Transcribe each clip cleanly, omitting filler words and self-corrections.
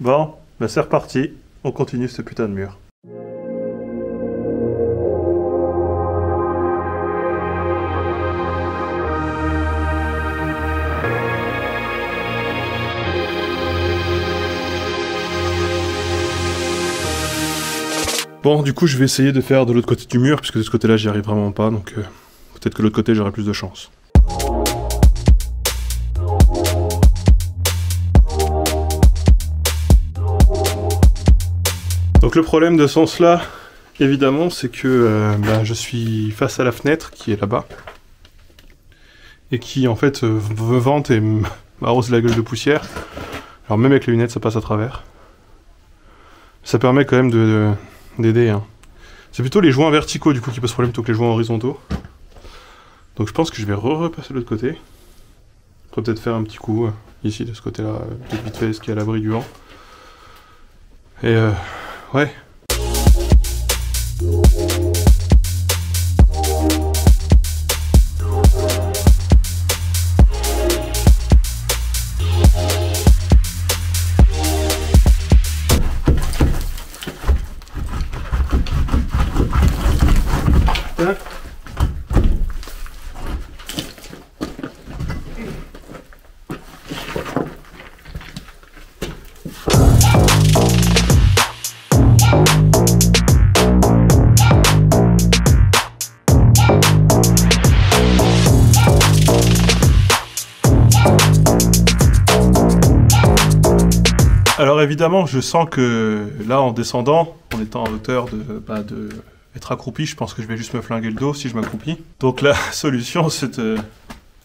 Bon, bah c'est reparti, on continue ce putain de mur. Bon, du coup, je vais essayer de faire de l'autre côté du mur, puisque de ce côté-là, j'y arrive vraiment pas, donc peut-être que de l'autre côté, j'aurai plus de chance. Donc le problème de ce sens-là, évidemment, c'est que je suis face à la fenêtre qui est là-bas, et qui, en fait, me vente et m'arrose la gueule de poussière. Alors même avec les lunettes, ça passe à travers. Ça permet quand même d'aider. Hein. C'est plutôt les joints verticaux du coup qui posent problème plutôt que les joints horizontaux. Donc je pense que je vais repasser de l'autre côté. On peut peut-être faire un petit coup ici de ce côté-là, peut-être vite fait ce qui est à l'abri du vent. Et ouais. Alors évidemment, je sens que là, en descendant, en étant en hauteur de être accroupi, je pense que je vais juste me flinguer le dos si je m'accroupis. Donc la solution, c'est de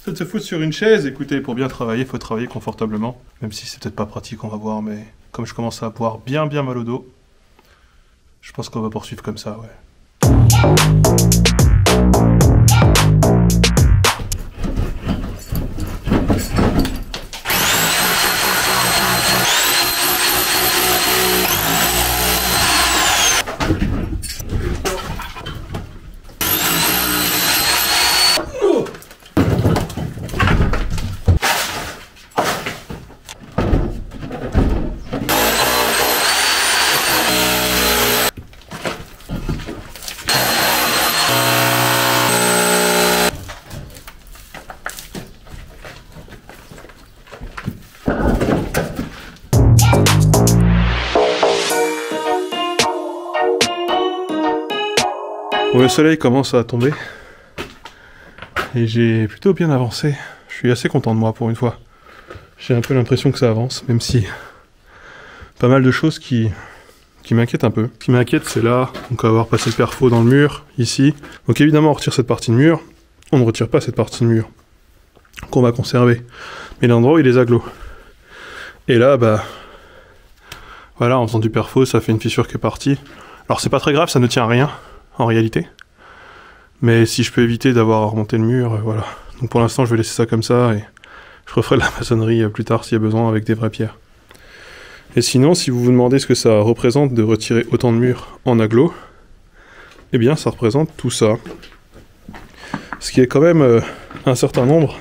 se foutre sur une chaise. Écoutez, pour bien travailler, il faut travailler confortablement. Même si c'est peut-être pas pratique, on va voir, mais comme je commence à avoir bien mal au dos, je pense qu'on va poursuivre comme ça, ouais. Bon, le soleil commence à tomber et j'ai plutôt bien avancé. Je suis assez content de moi pour une fois. J'ai un peu l'impression que ça avance, même si pas mal de choses qui m'inquiètent un peu. Ce qui m'inquiète, c'est là, donc avoir passé le perfo dans le mur, ici. Donc évidemment, on retire cette partie de mur. On ne retire pas cette partie de mur qu'on va conserver. Mais l'endroit où il est agglo. Et là, bah voilà, en faisant du perfo, ça fait une fissure qui est partie. Alors c'est pas très grave, ça ne tient à rien. En réalité. Mais si je peux éviter d'avoir à remonter le mur, voilà. Donc pour l'instant, je vais laisser ça comme ça et je referai de la maçonnerie plus tard s'il y a besoin avec des vraies pierres. Et sinon, si vous vous demandez ce que ça représente de retirer autant de murs en agglo, eh bien ça représente tout ça. Ce qui est quand même un certain nombre.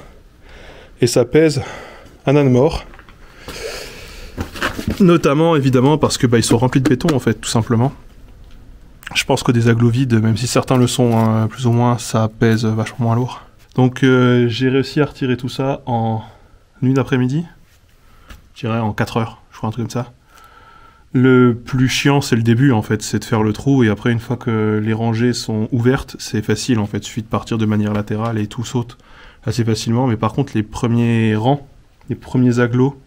Et ça pèse un âne mort. Notamment, évidemment, parce que ils sont remplis de béton, en fait, tout simplement. Je pense que des agglos vides, même si certains le sont plus ou moins, ça pèse vachement moins lourd. Donc j'ai réussi à retirer tout ça en une après-midi. Je dirais en 4 heures, je crois un truc comme ça. Le plus chiant, c'est le début en fait, c'est de faire le trou et après une fois que les rangées sont ouvertes, c'est facile en fait. Il suffit de partir de manière latérale et tout saute assez facilement. Mais par contre, les premiers rangs, les premiers agglos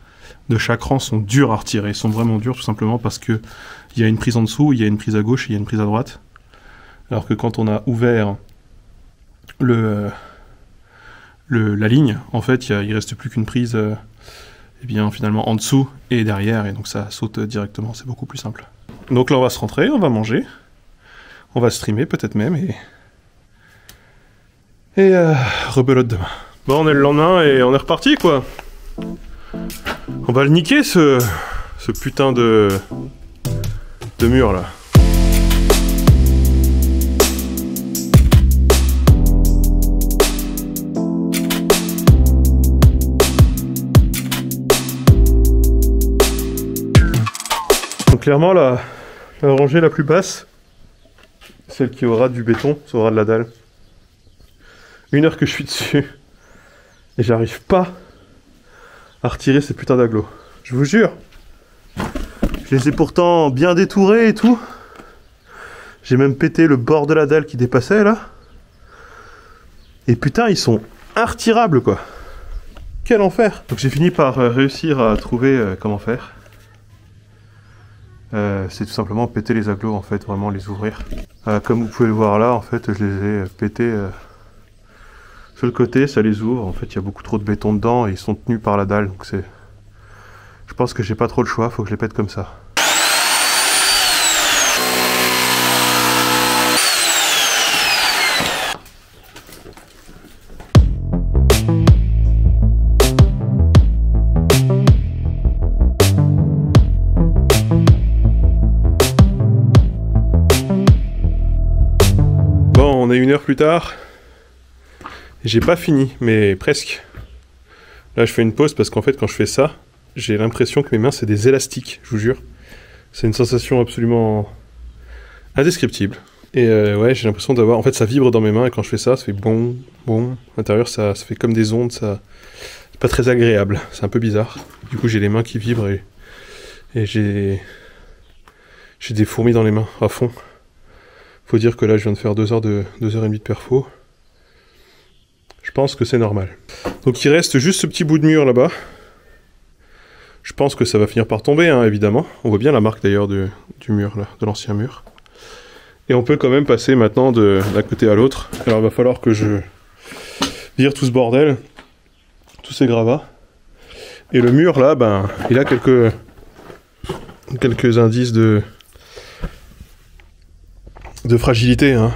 de chaque rang sont durs à retirer. Ils sont vraiment durs tout simplement parce que il y a une prise en dessous, il y a une prise à gauche et il y a une prise à droite. Alors que quand on a ouvert la ligne, en fait, il reste plus qu'une prise eh bien, finalement en dessous et derrière, et donc ça saute directement, c'est beaucoup plus simple. Donc là, on va se rentrer, on va manger, on va streamer peut-être même, et rebelote demain. Bon, on est le lendemain et on est reparti, quoi. On va le niquer, ce putain de mur, là. Donc clairement, la rangée la plus basse, celle qui aura du béton, ça aura de la dalle. 1 heure que je suis dessus, et j'arrive pas à retirer ces putains d'agglos. Je vous jure. Je les ai pourtant bien détourés et tout. J'ai même pété le bord de la dalle qui dépassait là. Et putain, ils sont irretirables quoi. Quel enfer. Donc j'ai fini par réussir à trouver comment faire. C'est tout simplement péter les agglos en fait, vraiment les ouvrir. Comme vous pouvez le voir là, en fait, je les ai pétés sur le côté, ça les ouvre. En fait, il y a beaucoup trop de béton dedans et ils sont tenus par la dalle. Donc c'est... Je pense que j'ai pas trop le choix, faut que je les pète comme ça. Bon, on est 1 heure plus tard. J'ai pas fini, mais presque. Là, je fais une pause parce qu'en fait, quand je fais ça, j'ai l'impression que mes mains, c'est des élastiques, je vous jure. C'est une sensation absolument indescriptible. Et ouais, j'ai l'impression d'avoir... En fait, ça vibre dans mes mains et quand je fais ça, ça fait bon, bon. À l'intérieur, ça fait comme des ondes, ça... C'est pas très agréable, c'est un peu bizarre. Du coup, j'ai les mains qui vibrent et j'ai des fourmis dans les mains, à fond. Faut dire que là, je viens de faire 2 heures et demie de perfo. Je pense que c'est normal. Donc il reste juste ce petit bout de mur là-bas. Je pense que ça va finir par tomber, hein, évidemment. On voit bien la marque d'ailleurs du mur, là, de l'ancien mur. Et on peut quand même passer maintenant d'un côté à l'autre. Alors il va falloir que je vire tout ce bordel, tous ces gravats. Et le mur là, ben, il a quelques indices de fragilité. Hein.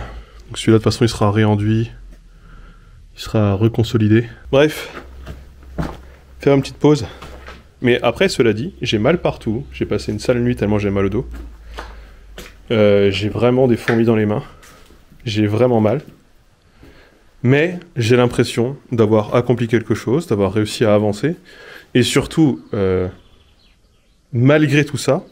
Donc celui-là de toute façon il sera réenduit. Il sera reconsolidé. Bref, faire une petite pause. Mais après, cela dit, j'ai mal partout. J'ai passé une sale nuit tellement j'ai mal au dos. J'ai vraiment des fourmis dans les mains. J'ai vraiment mal. Mais j'ai l'impression d'avoir accompli quelque chose, d'avoir réussi à avancer. Et surtout, malgré tout ça,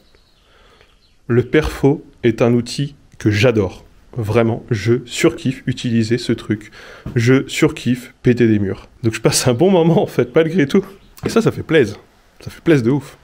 le perfo est un outil que j'adore. Vraiment, je surkiffe utiliser ce truc. Je surkiffe péter des murs. Donc je passe un bon moment en fait, malgré tout. Et ça fait plaisir. Ça fait plaisir de ouf.